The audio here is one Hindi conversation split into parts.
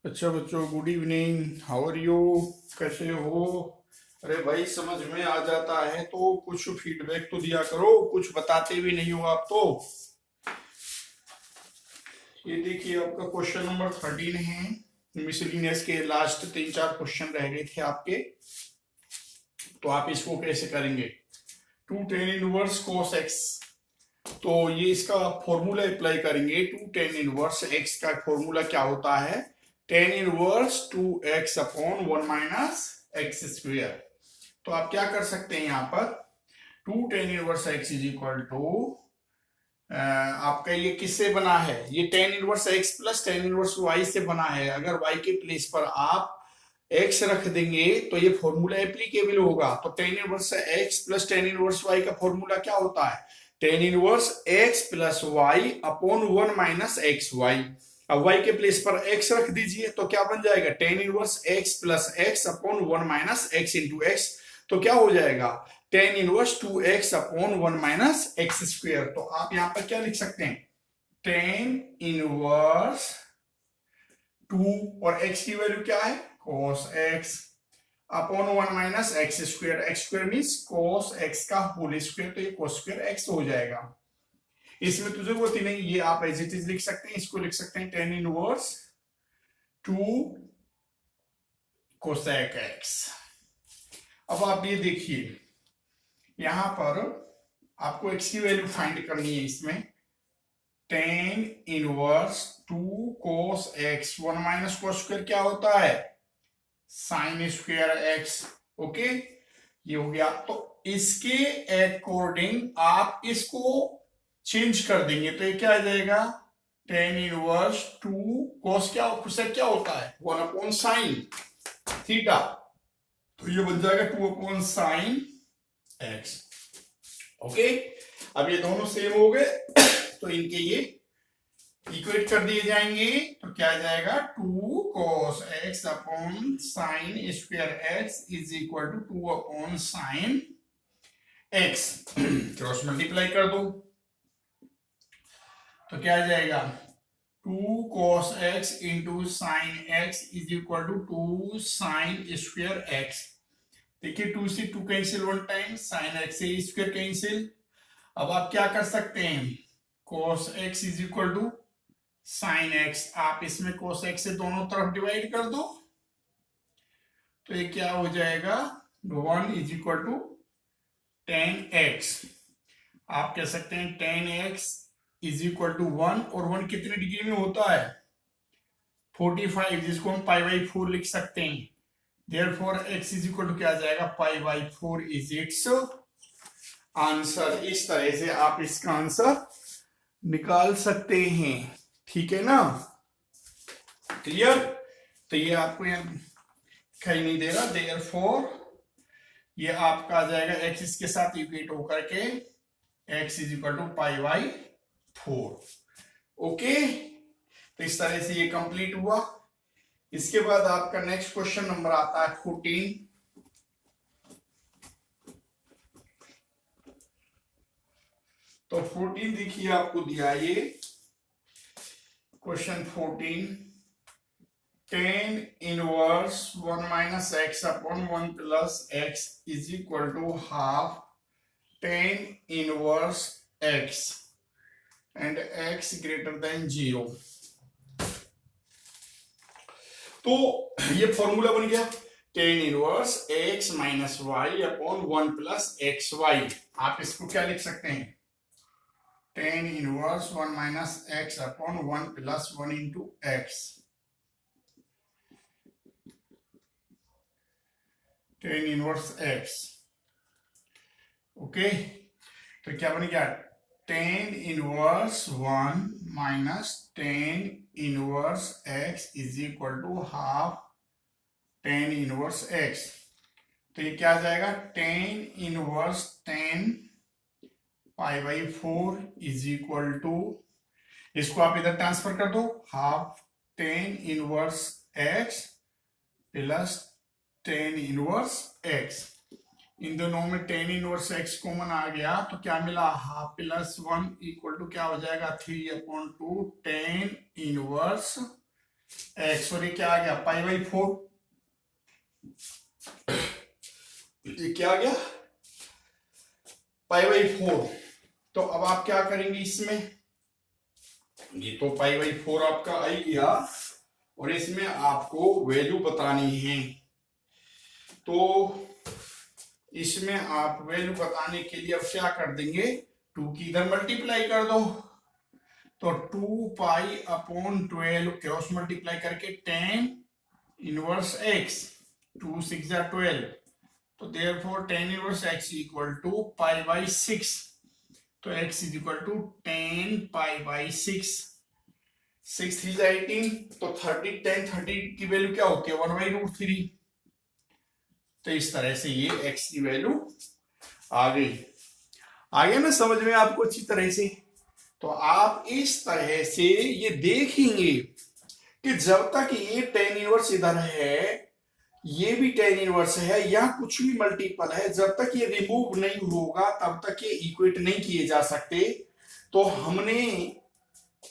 अच्छा बच्चों, good evening. How are you? कैसे हो? अरे भाई, समझ में आ जाता है तो कुछ फीडबैक तो दिया करो, कुछ बताते भी नहीं हो आप तो। ये देखिए, आपका क्वेश्चन नंबर 13 है। मिसलिनियस के लास्ट 3-4 क्वेश्चन रह गए थे आपके, तो आप इसको कैसे करेंगे? 2 tan 1 cos x। तो ये इसका फॉर्मूला अप्लाई करेंगे। 2 tan 1 x का फॉर्मूला क्या होता है? tan 1 2x/1 - x²। तो आप क्या कर सकते हैं यहाँ पर? 2 tan 1x is equal to, आपका ये किससे बना है? ये tan 1x plus tan 1y से बना है। अगर y के प्लेस पर आप x रख देंगे तो ये फॉर्मूला एप्लीकेबल होगा। तो tan 1x plus tan 1y का फॉर्मूला क्या होता है? tan 1x प्लस y/1 - अब y के प्लेस पर x रख दीजिए तो क्या बन जाएगा? tan 1x plus x/1 - x into x। तो क्या हो जाएगा? tan 1 2x/1 - x²। तो आप यहां पर क्या लिख सकते हैं? tan 1 2, और x की वैल्यू क्या है? cos x/1 - x²। x² means cos x का होल स्क्वायर, तो ये cos² x हो जाएगा। इसमें तो जरूरत ही नहीं, ये आप एज इट इज लिख सकते हैं। इसको लिख सकते हैं tan 1 2 cosec x। अब आप ये देखिए, यहां पर आपको x की वैल्यू फाइंड करनी है। इसमें tan 1 2 cos x/1 - cos² क्या होता है? sin² x। ओके, ये हो गया। तो इसके अकॉर्डिंग आप इसको चेंज कर देंगे तो ये क्या आ जाएगा? tan 1 2 cos क्या होता है? 1/sin theta. तो ये बन जाएगा 2/sin x। ओके, अब ये दोनों सेम हो गए तो इनके ये इक्वेट कर दिए जाएंगे। तो क्या आ जाएगा? 2 cos x/sin² x is equal to 2/sin x। Cross multiply कर दो तो क्या आ जाएगा? 2 cos x into sine x is equal to 2 sin² x। देखिए, 2 से 2 cancel one time, sine x से स्क्वायर कैंसिल। अब आप क्या कर सकते हैं? cos x is equal to sine x। आप इसमें cos x से दोनों तरफ डिवाइड कर दो तो ये क्या हो जाएगा? 1 is equal to tan x। आप कह सकते हैं tan x is equal to 1, और 1 कितने डिग्री में होता है? 45, जिसको हम π/4 लिख सकते हैं। Therefore x is equal to क्या आ जाएगा? π/4 इज इट्स आंसर। इस तरह से आप इसका आंसर निकाल सकते हैं। ठीक है ना? क्लियर? तो ये आपको यहाँ दिखाई नहीं दे रहा। देयरफॉर ये आपका आ जाएगा x इसके साथ इक्वेट होकर के x is equal to π/4। Okay, तो इस तरह से ये कंप्लीट हुआ। इसके बाद आपका नेक्स्ट क्वेश्चन नंबर आता है 14। तो 14 देखिए, आपको दिया ये question 14। tan 1 - x/1 + x is equal to half tan 1x and x greater than 0। तो ये फॉर्मूला बन गया tan 1x - y/1 + xy। आप इसको क्या लिख सकते हैं? tan 1 - x/1 + 1 into x। tan 1x। Okay, तो क्या बन गया? tan 1 - tan 1x is equal to half tan 1x। तो ये क्या आ जाएगा? tan 10 π/4 इज इक्वल टू, इसको आप इधर ट्रांसफर कर दो, half tan 1x plus tan 1x। इन दोनों में tan 1x कॉमन आ गया तो क्या मिला? हाफ +1 इक्वल टू क्या हो जाएगा? 3/2 tan 1 एक्स, और ये क्या आ गया π/4, ये क्या आ गया π/4। तो अब आप क्या करेंगे इसमें, ये तो π/4 आपका आ ही गया, और इसमें आपको वैल्यू बतानी है। तो इसमें आप वैल्यू बताने के लिए अब क्या कर देंगे, 2 की इधर मल्टीप्लाई कर दो, तो 2π/12 क्रॉस मल्टीप्लाई करके 10 इनवर्स x, 2 6 जा 12, तो therefore 10 inverse x equal to π/6, तो x इज इक्वल टू 10 π/6, 6 3 जा 18, तो 30 10 30 की वैल्यू क्या होती है 1/√3। तो इस तरह से ये x की वैल्यू आ गई। आ गया ना समझ में आपको अच्छी तरह से। तो आप इस तरह से ये देखेंगे कि जब तक ये 10 इनवर्स इधर है, ये भी 10 इनवर्स है, या कुछ भी मल्टीपल है, जब तक ये रिमूव नहीं होगा तब तक ये इक्वेट नहीं किए जा सकते। तो हमने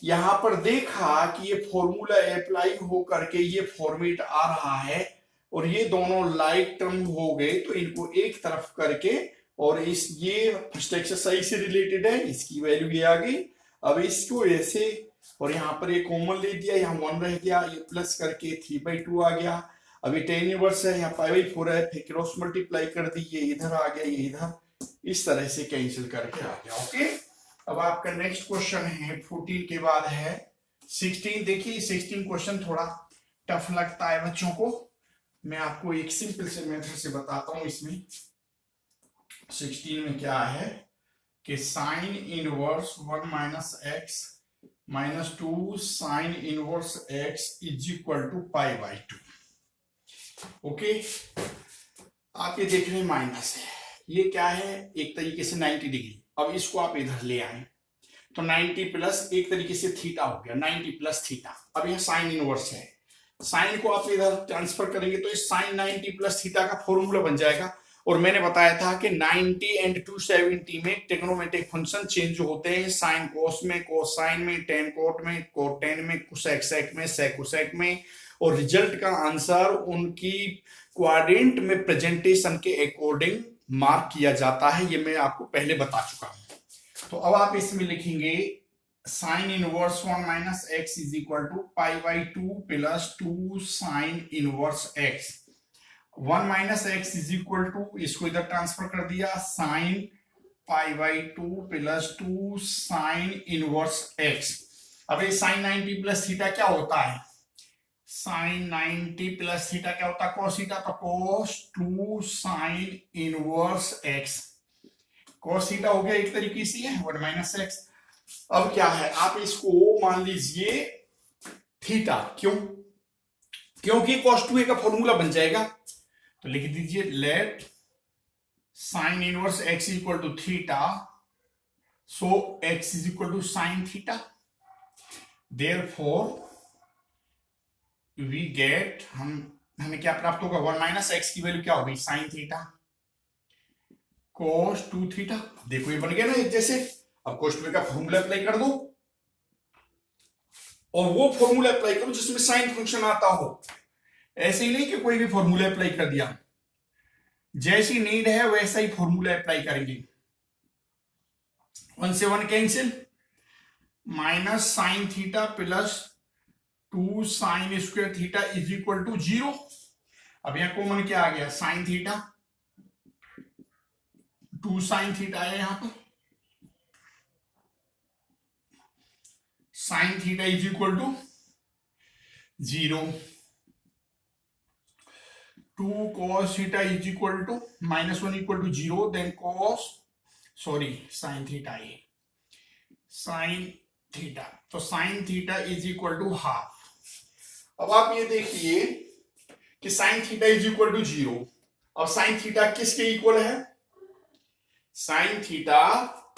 यहां पर देखा कि ये फॉर्मूला अप्लाई हो करके ये फॉर्मेट आ रहा है, और ये दोनों लाइक टर्म हो गए, तो इनको एक तरफ करके, और इस ये फर्स्ट एक्सरसाइज से रिलेटेड है, इसकी वैल्यू ये आ गई। अब इसको ऐसे, और यहाँ पर ये कॉमन ले दिया, यहाँ 1 रह गया, ये प्लस करके 3/2 आ गया। अब ये 10 इनवर्स है, यहाँ π/4 है, फिर क्रॉस मल्टीप्लाई कर दी, ये इधर आ गया, ये इधर, इस तरह से कैंसिल करके आ गया। ओके, अब आपका नेक्स्ट क्वेश्चन है 14 के बाद है 16। देखिए 16 क्वेश्चन थोड़ा टफ लगता है बच्चों को, मैं आपको एक सिंपल से मेथड से बताता हूं। इसमें 16 में क्या है कि sine inverse 1 - x - 2 sine inverse x is equal to π/2। Okay, आप ये देख रहे हैं माइनस है, ये क्या है एक तरीके से 90 डिग्री। अब इसको आप इधर ले आए, तो 90 प्लस एक तरीके से थीटा हो गया, 90 प्लस थीटा। अब यह साइन इनवर्स है, साइन को आप इधर ट्रांसफर करेंगे तो इस साइन 90 प्लस थीटा का फॉर्मूला बन जाएगा। और मैंने बताया था कि 90 एंड 270 में ट्रिग्नोमेट्रिक फंक्शन चेंज होते हैं, साइन कोस में, कोसाइन में, टेन कोट में, कोटेन में, कोसेक सेक में, सेकोसेक में, और रिजल्ट का आंसर उनकी क्वाड्रेंट में प्रेजेंटेशन के अकॉर्डिंग मार्क किया जाता है, ये मैं आपको पहले बता चुका हूं। तो अब आप इसमें लिखेंगे sine inverse 1 - x is equal to π/2 plus 2 sine inverse x। 1 - x is equal to, इसको इधर ट्रांसफर कर दिया, sine π/2 plus 2 sine inverse x। अब ये साइन 90 प्लस थीटा क्या होता है, साइन 90 प्लस थीटा क्या होता है cos थीटा, तो cos 2 sine inverse x। cos theta हो गया एक तरीके से 1 - x। अब क्या है, आप इसको मान लीजिए थीटा, क्यों, क्योंकि cos 2a का फॉर्मूला बन जाएगा, तो लिख दीजिए let sine inverse x equal to theta, so x is equal to sine theta, therefore we get, हमें क्या प्राप्त होगा 1 - x की वैल्यू क्या होगी साइन थीटा cos 2 थीटा। देखो ये बन गया ना एक जैसे। अब cos 2 का फॉर्मूला अप्लाई कर दो, और वो फॉर्मूला अप्लाई करो जिसमें साइन फंक्शन आता हो। ऐसे ही नहीं कि कोई भी फॉर्मूला अप्लाई कर दिया, जैसी नीड है वैसा ही फॉर्मूला अप्लाई करेंगे। 1 से 1 cancel, minus sine theta plus 2 sine square theta is equal to 0। अब यहां कॉमन क्या आ गया, साइन थीटा, 2 साइन थीटा है यहां पर, sine theta is equal to 0, 2 cos theta is equal to -1 equal to 0, then cos, sorry sine theta है, साइन थीटा, तो sine theta is equal to half. अब आप ये देखिए कि sine theta is equal to 0। अब साइन थीटा किसके इक्वल है, साइन थीटा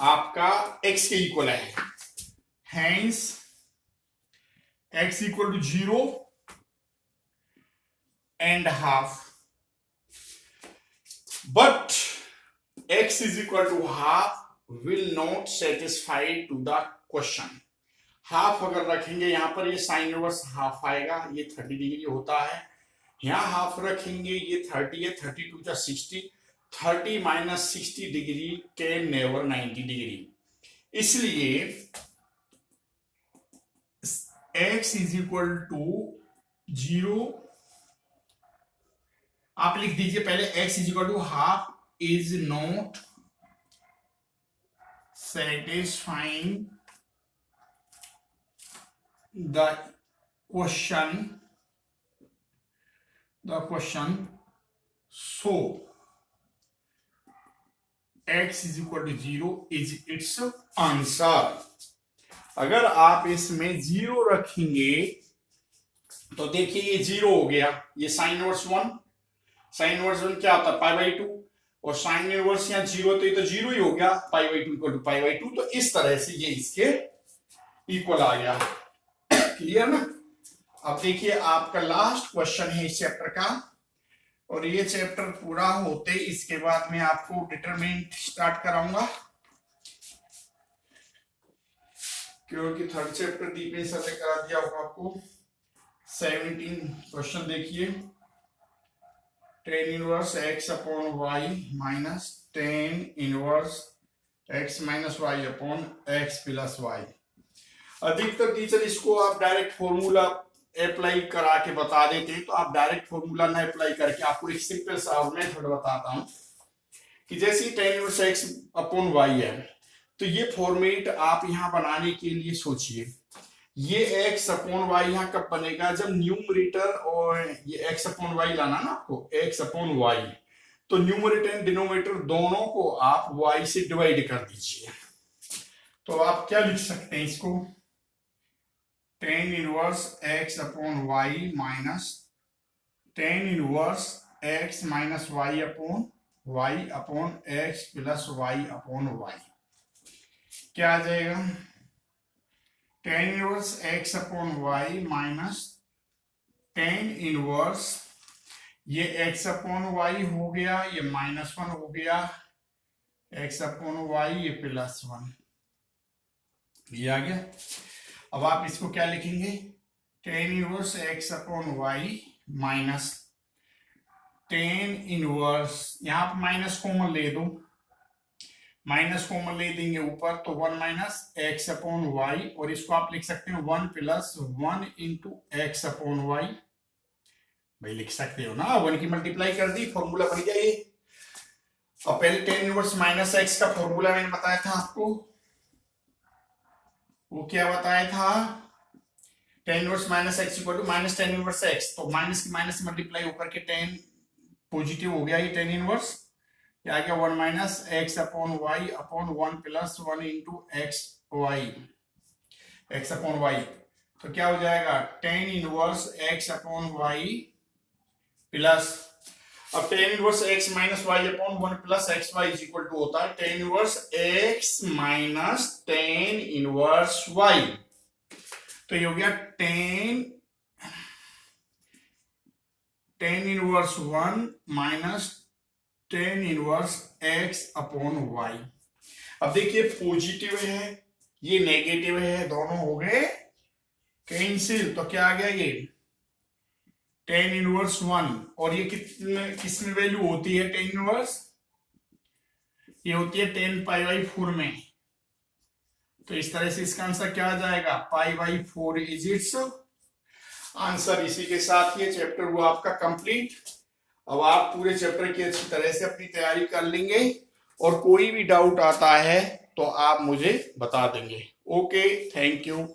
आपका x के इक्वल है, hence x equal to 0 and half. But x is equal to half will not satisfy to the question. Half अगर रखेंगे यहाँ पर ये साइन इनवर्स हाफ आएगा, ये 30 डिग्री होता है। यहाँ हाफ रखेंगे, ये 30 है, 32 जा 60, 30 minus 60 degree can never 90 degree. इसलिए x इज इक्वल टू 0, आप लिख दीजिए पहले x is equal to half is not satisfying the question, so x is equal to 0 is its answer। अगर आप इसमें 0 रखेंगे तो देखिए ये 0 हो गया, ये साइन इनवर्स 1, साइन इनवर्स 1 क्या होता है पाई बाई 2, और साइन इनवर्स यहाँ 0 तो ये तो 0 ही हो गया, pi by 2 equal to pi by 2। तो इस तरह से ये इसके इक्वल आ गया। क्लियर ना? अब देखिए आपका लास्ट क्वेश्चन है इस चैप्टर का, और ये चैप्टर पूरा होते इसके बाद मैं आपको डिटरमिनेंट स्टार्ट कराऊंगा, क्योंकि थर्ड चैप्टर दीपेश सर ने करा दिया होगा आपको। 17 क्वेश्चन देखिए, tan inverse x upon y minus tan inverse x minus y upon x plus y। अधिकतर टीचर इसको आप डायरेक्ट फॉर्मूला अप्लाई करा के बता देते हैं, तो आप डायरेक्ट फॉर्मूला ना अप्लाई करके आपको एक सिंपल सा मेथड बताता हूं कि जैसे tan inverse x upon y है, तो ये फॉर्मेट आप यहां बनाने के लिए सोचिए, ये x अपॉन y यहां कब बनेगा, जब न्यूमरेटर और ये x अपॉन y लाना ना आपको, x अपॉन y, तो न्यूमरेटर एंड डिनोमिनेटर दोनों को आप y से डिवाइड कर दीजिए। तो आप क्या लिख सकते हैं इसको, tan inverse x upon y minus tan inverse x minus y upon x plus y upon y। क्या आ जाएगा, tan inverse x upon y minus tan inverse ये x अपॉन y हो गया, ये माइनस 1 हो गया, x अपॉन y ये प्लस 1, ये आ गया। अब आप इसको क्या लिखेंगे, tan inverse x upon y minus tan inverse, यहां पर माइनस कॉमन ले दो, माइनस कॉमन ले देंगे ऊपर तो 1 माइनस x अपॉन y, और इसको आप लिख सकते हैं 1 plus 1 into x upon y। भाई लिख सकते हो ना, 1 की मल्टीप्लाई कर दी, फॉर्मूला बन गया ये। अब पहले tan इनवर्स माइनस x का फॉर्मूला मैंने बताया था आपको, वो क्या बताया था, tan inverse minus x equal to minus tan inverse x, तो माइनस की माइनस मिल्टीप्लाई होकर के tan पॉजिटिव हो गया, ये tan इनवर्स, क्या गया 1 minus x upon y upon 1 plus 1 into x upon y। तो क्या हो जाएगा, tan inverse x upon y plus, अब tan inverse x minus y upon 1 plus x y is equal to होता है tan inverse x minus tan inverse y। तो ये हो गया tan inverse 1 minus tan inverse x upon y। अब देखिए पॉजिटिव है, ये नेगेटिव है, दोनों हो गए कैंसिल, तो क्या आ गया ये tan इनवर्स 1, और ये किसमें वैल्यू होती है tan इनवर्स, ये होती है tan पाई बाई 4 में। तो इस तरह से इसका आंसर क्या आ जाएगा, pi by 4 is it's answer. इसी के साथ ये चैप्टर हुआ आपका कंप्लीट। अब आप पूरे चैप्टर की अच्छी तरह से अपनी तैयारी कर लेंगे, और कोई भी डाउट आता है तो आप मुझे बता देंगे। Okay, thank you.